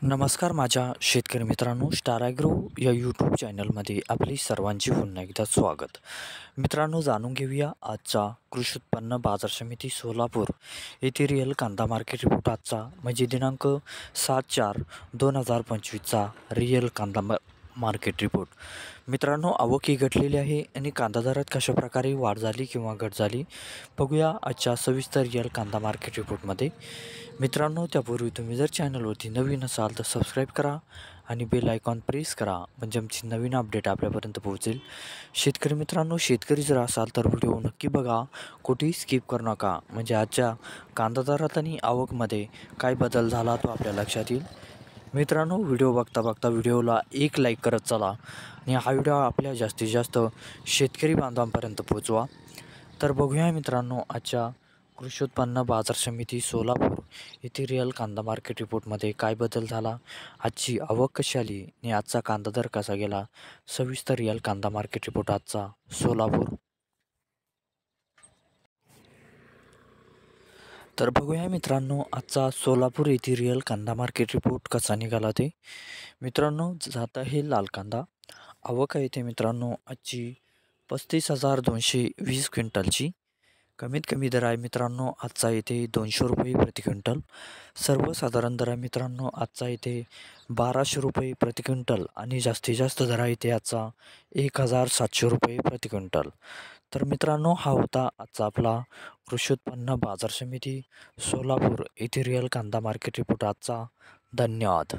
नमस्कार माझ्या शेतकरी मित्रांनो, स्टार ॲग्रो या यूट्यूब चॅनलमध्ये आपली सर्वांची पुन्हा एकदा स्वागत. मित्रांनो, जाणून घेऊया आजचा कृषी उत्पन्न बाजार समिती सोलापूर येथे रिअल कांदा मार्केट रिपोर्ट आजचा म्हणजे दिनांक 7/4/2025चा रिअल कांदा मार्केट रिपोर्ट. मित्रांनो, आवक ही घटलेली आहे आणि कांदा दरात कशा प्रकारे वाढ झाली किंवा घट झाली बघूया आजच्या सविस्तर रिअल कांदा मार्केट रिपोर्टमध्ये. मित्रांनो, त्यापूर्वी तुम्ही जर चॅनलवरती नवीन असाल तर सबस्क्राईब करा आणि बेल आयकॉन प्रेस करा म्हणजे आमची नवीन अपडेट आपल्यापर्यंत पोहोचेल. शेतकरी मित्रांनो, शेतकरी जर असाल तर व्हिडिओ नक्की बघा, कुठेही स्किप करू नका म्हणजे आजच्या कांदा दरात आणि आवकमध्ये काय बदल झाला तो आपल्या लक्षात येईल. मित्रांनो, व्हिडिओ बघता बघता व्हिडिओला एक लाईक करत चला आणि हा व्हिडिओ आपल्या जास्तीत जास्त शेतकरी बांधवांपर्यंत पोहोचवा. तर बघूया मित्रांनो, आजच्या कृषी उत्पन्न बाजार समिती सोलापूर येथे रिअल कांदा मार्केट रिपोर्टमध्ये काय बदल झाला, आजची आवक कशी आली आणि आजचा कांदा दर कसा गेला. सविस्तर रिअल कांदा मार्केट रिपोर्ट आजचा सोलापूर. तर बघूया मित्रांनो, आजचा सोलापूर येथे रिअल कांदा मार्केट रिपोर्ट कसा निघाला ते. मित्रांनो, जात आहे लाल कांदा. आवक आहे ते मित्रांनो आजची 35,220 क्विंटलची. कमीत कमी दर आहे मित्रांनो आजचा इथे 200 रुपये प्रति क्विंटल. सर्वसाधारण दर आहे मित्रांनो आजचा इथे 1200 रुपये प्रति क्विंटल आणि जास्तीत जास्त दर आहे इथे आजचा 1,700 रुपये प्रति क्विंटल. तर मित्रांनो, हा होता आजचा आपला कृषी उत्पन्न बाजार समिती सोलापूर येथे रिअल कांदा मार्केट रिपोर्ट आजचा. धन्यवाद.